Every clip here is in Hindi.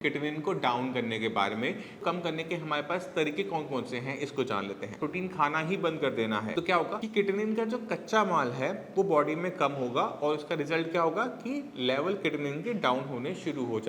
क्रिएटिनिन को डाउन करने के बारे में, कम करने के हमारे पास तरीके कौन कौन से हैं इसको जान लेते हैं। प्रोटीन खाना ही बंद कर देना है तो क्या होगा कि क्रिएटिनिन का जो कच्चा माल है वो बॉडी में कम होगा और उसका रिजल्ट क्या होगा कि लेवल क्रिएटिनिन के डाउन होने शुरू हो जाए।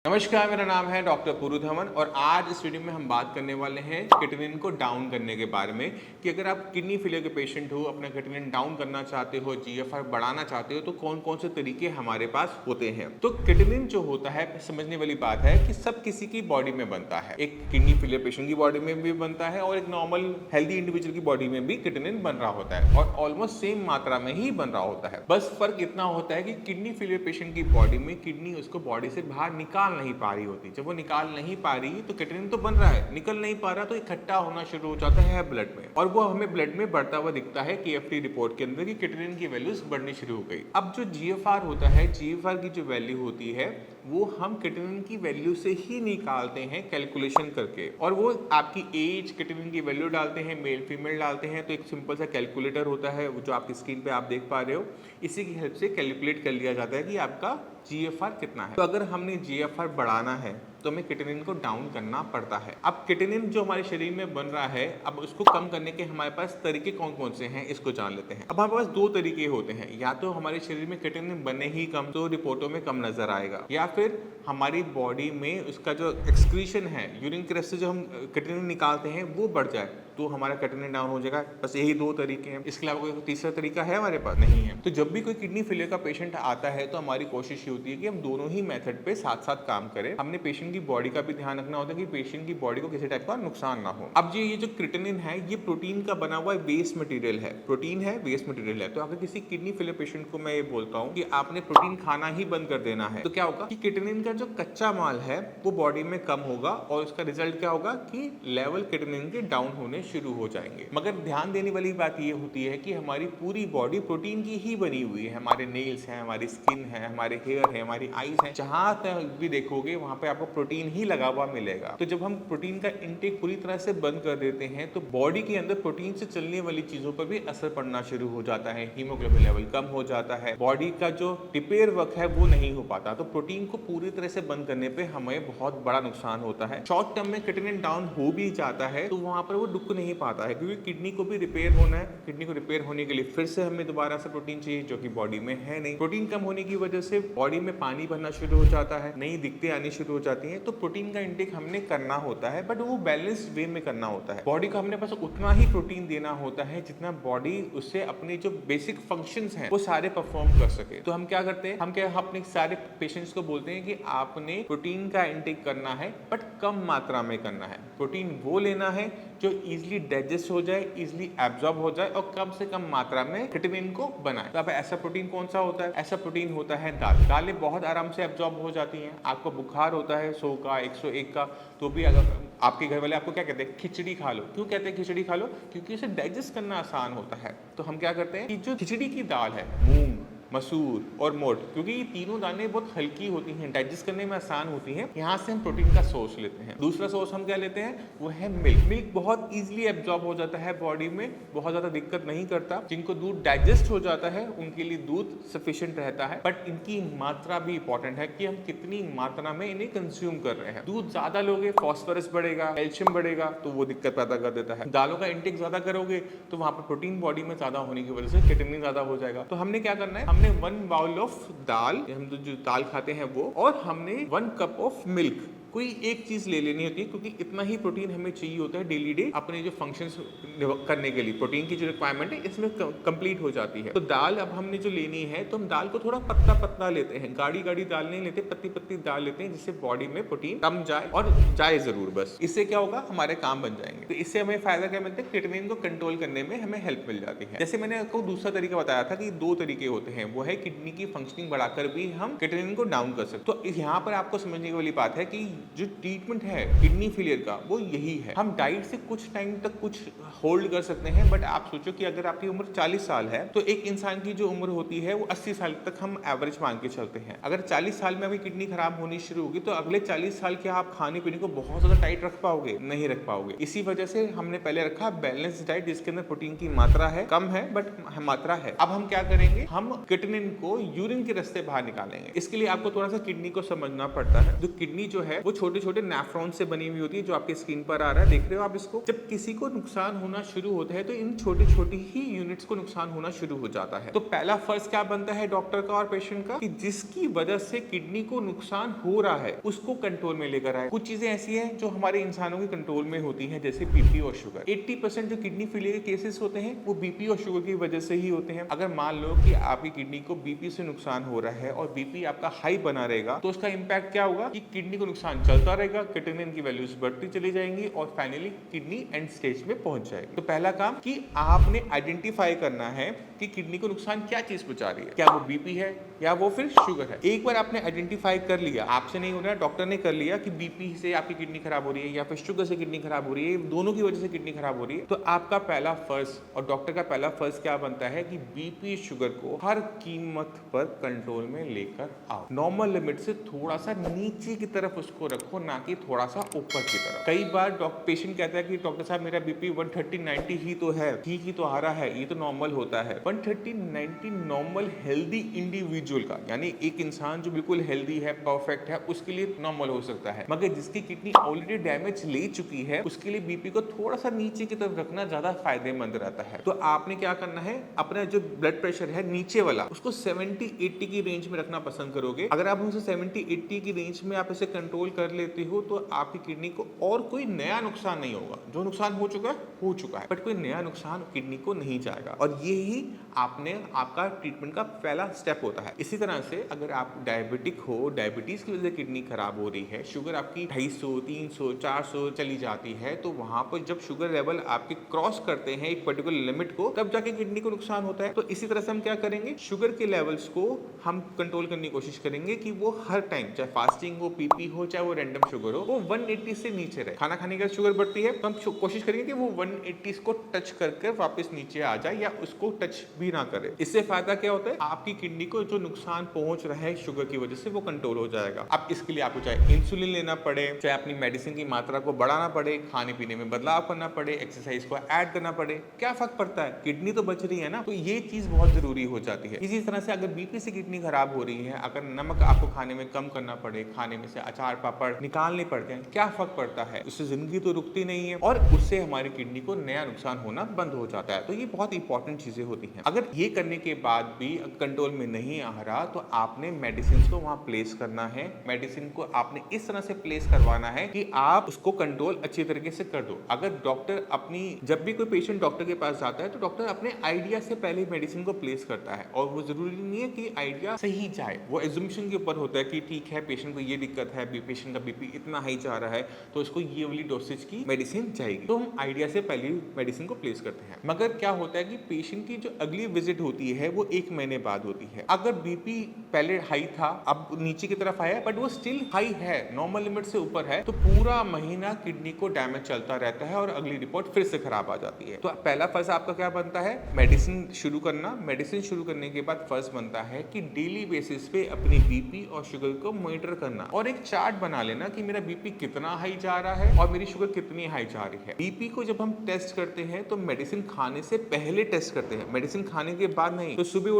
नमस्कार, मेरा नाम है डॉक्टर पुरु धवन और आज इस वीडियो में हम बात करने वाले हैं क्रिएटिनिन को डाउन करने के बारे में कि अगर आप किडनी फेलियर के पेशेंट हो, अपना क्रिएटिनिन डाउन करना चाहते हो, जीएफआर बढ़ाना चाहते हो तो कौन कौन से तरीके हमारे पास होते हैं। तो क्रिएटिनिन जो होता है, समझने वाली बात है कि सब किसी की बॉडी में बनता है। एक किडनी फेलियर पेशेंट की बॉडी में भी बनता है और एक नॉर्मल हेल्दी इंडिविजुअल की बॉडी में भी क्रिएटिनिन बन रहा होता है और ऑलमोस्ट सेम मात्रा में ही बन रहा होता है। बस फर्क इतना होता है कि किडनी फेलियर पेशेंट की बॉडी में किडनी उसको बॉडी से बाहर निकाल नहीं पा रही होती। जब वो निकाल नहीं पा रही तो क्रिएटिनिन तो बन रहा है, निकल नहीं पा रहा तो इकट्ठा होना शुरू हो जाता है ब्लड में और वो हमें ब्लड में बढ़ता हुआ दिखता है केएफटी रिपोर्ट के अंदर कि क्रिएटिनिन की वैल्यूज बढ़नी शुरू हो गई। अब जो जीएफआर होता है, जीएफआर की जो वैल्यू होती है वो हम क्रिएटिनिन की वैल्यू से ही निकालते हैं कैलकुलेशन करके और वो आपकी एज क्रिएटिनिन की वैल्यू डालते हैं, मेल फीमेल डालते हैं तो एक सिंपल सा कैलकुलेटर होता है वो जो आपकी स्क्रीन पे आप देख पा रहे हो, इसी की हेल्प से कैलकुलेट कर लिया जाता है कि आपका जीएफआर कितना है। तो अगर हमने जीएफआर बढ़ाना है तो हमें क्रिएटिनिन को डाउन करना पड़ता है। अब क्रिएटिनिन जो हमारे शरीर में बन रहा है, अब उसको कम करने के हमारे पास तरीके कौन कौन से हैं इसको जान लेते हैं। अब हमारे पास दो तरीके होते हैं, या तो हमारे शरीर में क्रिएटिनिन बने ही कम तो रिपोर्टों में कम नजर आएगा, या फिर हमारी बॉडी में उसका जो एक्सक्रीशन है, यूरिन के रस से जो हम क्रिएटिनिन निकालते हैं वो बढ़ जाए तो हमारा क्रिएटिनिन डाउन हो जाएगा। बस यही दो तरीके हैं, इसके अलावा कोई तीसरा तरीका है हमारे पास नहीं है। तो जब भी कोई किडनी फेलियर का पेशेंट आता है तो हमारी कोशिश ये होती है कि हम दोनों ही मेथड पे साथ साथ काम करें। हमने पेशेंट की बॉडी का भी ध्यान रखना होता है कि पेशेंट की बॉडी को किसी टाइप का नुकसान ना हो। अब ये जो क्रिएटिनिन है ये प्रोटीन का बना हुआ वेस्ट मटेरियल है, प्रोटीन है वेस्ट मटेरियल है। तो अगर किसी किडनी फेलियर पेशेंट को मैं ये बोलता हूँ कि आपने प्रोटीन खाना ही बंद कर देना है तो क्या होगा कि क्रिएटिनिन का जो कच्चा माल है वो बॉडी में कम होगा और उसका रिजल्ट क्या होगा कि लेवल क्रिएटिनिन के डाउन होने शुरू हो जाएंगे। मगर ध्यान देने वाली बात ये होती है कि हमारी पूरी बॉडी प्रोटीन की ही बनी हुई है। हमारे नेल्स हैं, हमारी स्किन है, हमारे हेयर है, हमारी आईज है, जहां तक भी देखोगे वहां पे आपको प्रोटीन ही लगा हुआ मिलेगा। तो जब हम प्रोटीन का इंटेक पूरी तरह से बंद कर देते हैं तो बॉडी के अंदर प्रोटीन से चलने वाली चीजों पर भी असर पड़ना शुरू हो जाता है। हीमोग्लोबिन लेवल कम हो जाता है, बॉडी का जो रिपेयर वर्क है वो नहीं हो पाता। तो प्रोटीन को पूरी तरह से बंद करने पे हमें बहुत बड़ा नुकसान होता है। शॉर्ट टर्म में क्रिएटिनिन डाउन हो भी जाता है तो वहां पर वो रुक नहीं पाता है क्योंकि किडनी को भी रिपेयर होना है। किडनी को रिपेयर होने के लिए फिर से हमें दोबारा से प्रोटीन चाहिए जो कि बॉडी में है नहीं। प्रोटीन कम होने की वजह से बॉडी में पानी भरना शुरू हो जाता है, नई दिक्कतें आनी शुरू हो जाती हैं। तो प्रोटीन का इंटेक हमने करना होता है बट वो बैलेंस्ड वे में करना होता है। बॉडी को हमने बस उतना ही प्रोटीन देना होता है जितना बॉडी उससे अपने जो बेसिक फंक्शंस हैं वो सारे परफॉर्म कर सके। तो हम क्या करते हैं, हम क्या अपने सारे पेशेंट्स को बोलते हैं कि आपने प्रोटीन का इंटेक करना है बट कम मात्रा में करना है। प्रोटीन वो लेना है जो इजीली डाइजेस्ट हो जाए, इजीली एब्जॉर्ब हो जाए और कम से कम मात्रा में क्रिएटिनिन को बनाए। तो अब ऐसा प्रोटीन कौन सा होता है? ऐसा प्रोटीन होता है दाल। दालें बहुत आराम से एब्जॉर्ब हो जाती हैं। आपको बुखार होता है 100 का 101 का तो भी अगर आपके घर वाले आपको क्या कहते हैं, खिचड़ी खा लो। क्यों कहते हैं खिचड़ी खा लो? क्योंकि इसे डाइजेस्ट करना आसान होता है। तो हम क्या करते हैं कि जो खिचड़ी की दाल है, मूंग, मसूर और मोट, क्योंकि ये तीनों दालें बहुत हल्की होती हैं, डाइजेस्ट करने में आसान होती हैं, यहाँ से हम प्रोटीन का सोर्स लेते हैं। दूसरा सोर्स हम क्या लेते हैं, वो है मिल्क। मिल्क बहुत इजीली एब्जॉर्ब हो जाता है बॉडी में, बहुत ज़्यादा दिक्कत नहीं करता। जिनको दूध डाइजेस्ट हो जाता है उनके लिए दूध सफिशिएंट रहता है बट इनकी मात्रा भी इंपॉर्टेंट है कि हम कितनी मात्रा में इन्हें कंज्यूम कर रहे हैं। दूध ज़्यादा लोगे फॉस्फोरस बढ़ेगा, कैल्शियम बढ़ेगा तो वो दिक्कत पैदा कर देता है। दालों का इंटेक ज़्यादा करोगे तो वहाँ पर प्रोटीन बॉडी में ज़्यादा होने की वजह से क्रिएटिनिन ज़्यादा हो जाएगा। तो हमने क्या करना है, हमने 1 बाउल ऑफ दाल, हम जो दाल खाते हैं वो, और हमने 1 कप ऑफ मिल्क, कोई एक चीज ले लेनी होती है क्योंकि इतना ही प्रोटीन हमें चाहिए होता है डेली डे अपने जो फंक्शंस करने के लिए। प्रोटीन की जो रिक्वायरमेंट है इसमें कंप्लीट हो जाती है। तो दाल अब हमने जो लेनी है तो हम दाल को थोड़ा पतला पतला लेते हैं, गाढ़ी गाढ़ी दाल नहीं लेते, पतली पतली दाल लेते हैं जिससे बॉडी में प्रोटीन कम जाए और जाए जरूर। बस इससे क्या होगा, हमारे काम बन जाएंगे। तो इससे हमें फायदा क्या मिलता है, क्रिएटिनिन को कंट्रोल करने में हमें हेल्प मिल जाती है। जैसे मैंने आपको दूसरा तरीका बताया था कि 2 तरीके होते हैं, वो है किडनी की फंक्शनिंग बढ़ाकर भी हम क्रिएटिनिन को डाउन कर सकते। तो यहाँ पर आपको समझने वाली बात है कि जो ट्रीटमेंट है किडनी फेलियर का वो यही है। हम डाइट से कुछ टाइम तक कुछ होल्ड कर सकते हैं, बट आप सोचो कि अगर आपकी उम्र 40 साल है तो एक इंसान की जो उम्र होती है वो 80 साल तक हम एवरेज मान के चलते हैं। अगर 40 साल में अभी किडनी खराब होनी शुरू होगी तो अगले 40 साल क्या आप खाने पीने को बहुत ज्यादा टाइट रख पाओगे? नहीं रख पाओगे। इसी वजह से हमने पहले रखा बैलेंस डाइट जिसके अंदर प्रोटीन की मात्रा है, कम है बट मात्रा है। अब हम क्या करेंगे, हम क्रिएटिनिन को यूरिन के रास्ते बाहर निकालेंगे। इसके लिए आपको थोड़ा सा किडनी को समझना पड़ता है। जो किडनी जो है वो छोटे छोटे नेफ्रॉन से बनी हुई होती है, जो आपके स्क्रीन पर आ रहा है, देख रहे हो आप इसको। जब किसी को नुकसान होना शुरू होता है तो इन छोटी छोटी ही यूनिट्स को नुकसान होना शुरू हो जाता है। तो पहला फर्ज क्या बनता है डॉक्टर का और पेशेंट का, कि जिसकी वजह से किडनी को नुकसान हो रहा है उसको कंट्रोल में लेकर आए। कुछ चीजें ऐसी हैं जो हमारे इंसानों के कंट्रोल में होती हैं, जैसे बीपी और शुगर। 80% जो किडनी फेलियर के केसेस होते हैं वो बीपी और शुगर की वजह से ही होते हैं। अगर मान लो कि आपकी किडनी को बीपी से नुकसान हो रहा है और बीपी आपका हाई बना रहेगा तो उसका इंपैक्ट क्या होगा कि किडनी को नुकसान चलता रहेगा, क्रिएटिनिन की वैल्यूज बढ़ती चली जाएंगी और फाइनली किडनी एंड स्टेज में पहुंच जाएगी। तो पहला काम कि आपने आइडेंटिफाई करना है कि किडनी को नुकसान क्या चीज पहुंचा रही है, क्या वो बीपी है या वो फिर शुगर है। एक बार आपने आइडेंटिफाई कर लिया, आपसे नहीं हो रहा, डॉक्टर ने कर लिया कि बीपी से आपकी किडनी खराब हो रही है या फिर शुगर से किडनी खराब हो रही है, दोनों की वजह से किडनी खराब हो रही है, तो आपका पहला फर्ज और डॉक्टर का पहला फर्ज क्या बनता है कि बीपी शुगर को हर कीमत पर कंट्रोल में लेकर आओ। नॉर्मल लिमिट से थोड़ा सा नीचे की तरफ उसको रखो, ना कि थोड़ा सा ऊपर की तरफ। कई बार पेशेंट कहता है कि डॉक्टर साहब मेरा बीपी 130/90 ही तो है, ठीक ही तो आ रहा है, ये तो नॉर्मल होता है। 130/90 नॉर्मल हेल्दी इंडिविजुअल का, यानी एक इंसान जो बिल्कुल हेल्दी है, परफेक्ट है, उसके लिए नॉर्मल हो सकता है, मगर जिसकी किडनी ऑलरेडी डैमेज ले चुकी है उसके लिए बीपी को थोड़ा सा नीचे की तरफ रखना ज्यादा फायदेमंद रहता है। तो आपने क्या करना है, अपना जो ब्लड प्रेशर है नीचे वाला उसको 70-80 की रेंज में रखना पसंद करोगे। अगर आप उसे 70-80 की रेंज में आप इसे कंट्रोल कर लेते हो तो आपकी किडनी को और कोई नया नुकसान नहीं होगा। जो नुकसान हो चुका है, बट कोई नया नुकसान किडनी को नहीं जाएगा। और ये ही आपका ट्रीटमेंट का पहला स्टेप होता है। इसी तरह से अगर आप डायबिटिक हो, डायबिटीज की वजह से किडनी खराब हो रही है, शुगर आपकी 250, 300, 400 चली जाती है, तो वहां पर जब शुगर लेवल आपके क्रॉस करते हैं एक पर्टिकुलर लिमिट को, तब जाके किडनी को नुकसान होता है। तो इसी तरह से हम क्या करेंगे, शुगर के लेवल्स को हम कंट्रोल करने की कोशिश करेंगे कि वो हर टाइम, चाहे फास्टिंग हो, पीपी हो, चाहे वो रैंडम शुगर हो, वो 180 से नीचे रहे। खाना खाने के शुगर बढ़ती है तो हम कोशिश करेंगे कि वो 180 को टच करके वापस नीचे आ जाए या उसको टच भी ना करे। इससे फायदा क्या होता है, आपकी किडनी को जो नुकसान पहुंच रहा है शुगर की वजह से वो कंट्रोल हो जाएगा। अब इसके लिए आपको चाहे इंसुलिन लेना पड़े, चाहे अपनी मेडिसिन की मात्रा को बढ़ाना पड़े, खाने पीने में बदलाव करना पड़े, एक्सरसाइज को ऐड करना पड़े, क्या फर्क पड़ता है, किडनी तो बच रही है ना। तो ये चीज बहुत जरूरी हो जाती है। इसी तरह से अगर बीपी से किडनी खराब हो रही है, अगर नमक आपको खाने में कम करना पड़े, खाने में से अचार पापड़ निकालने पड़ते हैं, क्या फर्क पड़ता है, उससे जिंदगी तो रुकती नहीं है और उससे हमारी किडनी को नया नुकसान होना बंद हो जाता है। तो ये बहुत इंपॉर्टेंट चीजें होती हैं। अगर ये करने के बाद भी कंट्रोल में नहीं आ रहा तो आपने मेडिसिन को वहां प्लेस करना है। मेडिसिन को आपने इस तरह से प्लेस करवाना है कि आप उसको कंट्रोल अच्छी तरीके से कर दो। अगर डॉक्टर जब भी कोई पेशेंट डॉक्टर के पास जाता है तो डॉक्टर अपने आइडिया से पहले मेडिसिन को प्लेस करता है, और वो जरूरी नहीं है कि आइडिया सही जाए, वो एज्यूम्पशन के ऊपर होता है कि ठीक है पेशेंट को ये दिक्कत है, पेशेंट का बीपी इतना हाई जा रहा है तो उसको ये वाली डोसेज की मेडिसिन जाएगी, तो हम आइडिया से पहले मेडिसिन को प्लेस करते हैं। मगर क्या होता है कि पेशेंट की जो अगली विजिट होती है वो 1 महीने बाद होती है। अगर बीपी पहले हाई था, अब नीचे की तरफ आया, बट वो स्टिल हाई है, नॉर्मल लिमिट से ऊपर है, तो पूरा महीना किडनी को डैमेज चलता रहता है और अगली रिपोर्ट फिर से खराब आ जाती है। तो पहला फर्ज आपका क्या बनता है, मेडिसिन शुरू करना। मेडिसिन शुरू करने के बाद फर्ज बनता है कि डेली बेसिस पे अपनी बीपी और शुगर को मॉनिटर करना और एक चार्ट बना लेना कि मेरा बीपी कितना हाई जा रहा है और मेरी शुगर कितनी हाई जा रही है। बीपी को जब हम टेस्ट करते हैं तो मेडिसिन खाने से पहले टेस्ट करते हैं, मेडिसिन खाने के बाद नहीं। तो सुबह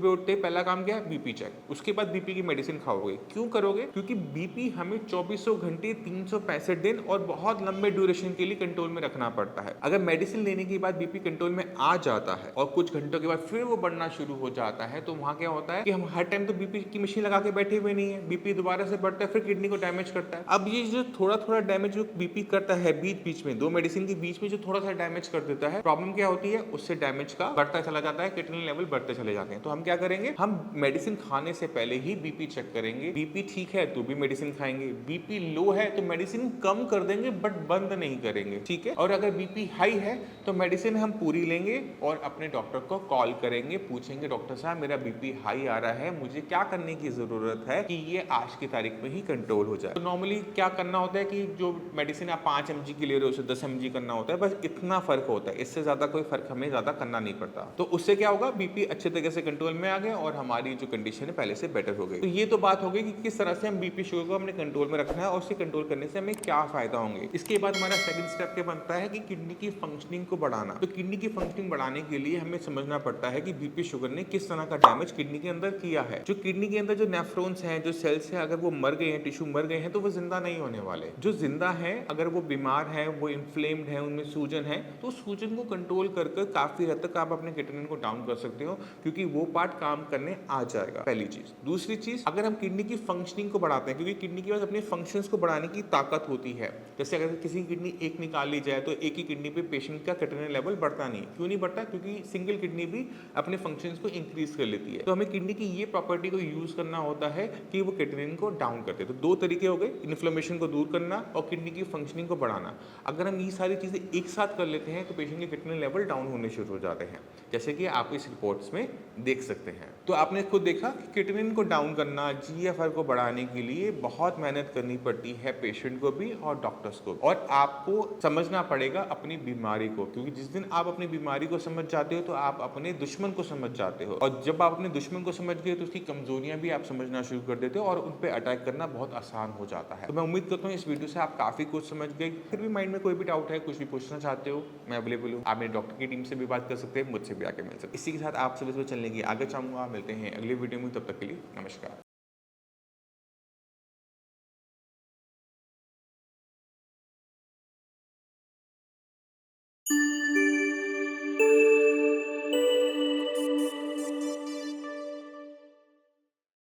उठते पहला काम क्या है, बीपी चेक, उसके बाद बीपी की मेडिसिन खाओगे। क्यों करोगे, क्योंकि बीपी हमें 24 घंटे 365 दिन और बहुत लंबे ड्यूरेशन के लिए कंट्रोल में रखना पड़ता है। अगर मेडिसिन लेने के बाद बीपी कंट्रोल में आ जाता है और कुछ घंटों के बाद फिर वो बढ़ना शुरू हो जाता है, तो वहां क्या होता है कि हम हर टाइम तो बीपी की मशीन लगा के बैठे हुए नहीं है, बीपी दोबारा से बढ़ता है, फिर किडनी को डैमेज करता है। अब ये जो थोड़ा डैमेज जो बीपी करता है बीच में, 2 मेडिसिन के बीच में जो थोड़ा सा डैमेज कर देता है, प्रॉब्लम क्या होती है, उससे डैमेज का बढ़ता चला जाता है, किडनी लेवल बढ़ते चले जाते हैं। तो हम क्या करेंगे, हम हम मेडिसिन खाने से पहले ही बीपी चेक करेंगे। बीपी ठीक है तो भी मेडिसिन खाएंगे, बीपी लो है तो मेडिसिन कम कर देंगे बट बंद नहीं करेंगे, ठीक है। और अगर बीपी हाई है तो मेडिसिन हम पूरी लेंगे और अपने डॉक्टर को कॉल करेंगे, पूछेंगे डॉक्टर साहब मेरा बीपी हाई आ रहा है, मुझे क्या करने की जरूरत है कि ये आज की तारीख में ही कंट्रोल हो जाए। तो नॉर्मली क्या करना होता है कि जो मेडिसिन आप 5 mg की ले रहे हो उसे 10 mg करना होता है, बस इतना फर्क होता है, इससे ज्यादा कोई फर्क हमें ज्यादा करना नहीं पड़ता। तो उससे क्या होगा, बीपी अच्छे तरीके से कंट्रोल में आ गया और हमारी जो कंडीशन है पहले से बेटर हो गई। तो ये तो बात हो गई कि किस तरह से हम बीपी शुगर को हमने कंट्रोल में रखना है और उसे कंट्रोल करने से हमें क्या फायदा होंगे। इसके बाद हमारा सेकंड स्टेप क्या बनता है कि किडनी की फंक्शनिंग को बढ़ाना। तो किडनी की फंक्शनिंग बढ़ाने के लिए हमें समझना पड़ता है कि बीपी शुगर ने किस तरह का डैमेज किडनी के अंदर किया है। जो किडनी के अंदर जो नेफ्रॉन्स हैं, जो सेल्स हैं, अगर वो मर गए हैं, टिश्यू मर गए हैं तो वो जिंदा नहीं होने वाले। जो जिंदा है अगर वो बीमार है, वो इन्फ्लेम्ड है, उनमें सूजन है, तो सूजन को कंट्रोल कर काफी हद तक आप अपने क्रिएटिनिन को डाउन कर सकते हो, क्योंकि वो पार्ट काम करने आ जाएगा। पहली चीज। दूसरी चीज, अगर हम किडनी की फंक्शनिंग को बढ़ाते हैं, क्योंकि किडनी के पास अपने फंक्शंस को बढ़ाने की ताकत होती है। जैसे अगर किसी की किडनी एक निकाल ली जाए तो एक ही किडनी पे पेशेंट का क्रिएटिनिन लेवल बढ़ता नहीं। क्यों नहीं बढ़ता? क्योंकि सिंगल किडनी भी अपने फंक्शंस को इंक्रीज कर लेती है। तो हमें किडनी की ये प्रॉपर्टी को यूज करना होता है कि वो क्रिएटिनिन को डाउन करते हैं। तो दो तरीके हो गए, इन्फ्लेमेशन को दूर करना और किडनी की फंक्शनिंग को बढ़ाना। अगर हम ये सारी चीजें एक साथ कर लेते हैं तो पेशेंट के क्रिएटिनिन लेवल डाउन होने शुरू हो जाते हैं, जैसे कि आप इस रिपोर्ट्स में देख सकते हैं। तो आपने खुद देखा कि क्रिएटिनिन को डाउन करना, जीएफआर को बढ़ाने के लिए बहुत मेहनत करनी पड़ती है पेशेंट को भी और डॉक्टर्स को, और आपको समझना पड़ेगा अपनी बीमारी को, क्योंकि जिस दिन आप अपनी बीमारी को समझ जाते हो तो आप अपने दुश्मन को समझ जाते हो, और जब आप अपने दुश्मन को समझ गए तो उसकी कमजोरियां भी आप समझना शुरू कर देते हो और उन पर अटैक करना बहुत आसान हो जाता है। तो मैं उम्मीद करता हूँ इस वीडियो से आप काफी कुछ समझ गए। फिर भी माइंड में कोई भी डाउट है, कुछ भी पूछना चाहते हो, मैं अवेलेबल हूँ। आप मेरे डॉक्टर की टीम से भी बात कर सकते हैं, मुझसे भी आके मिल सकते हैं। इसी के साथ आप सुबह सुबह चलने की आगे चाहूंगा। मिलते हैं अगले वीडियो में, तब तक के लिए नमस्कार।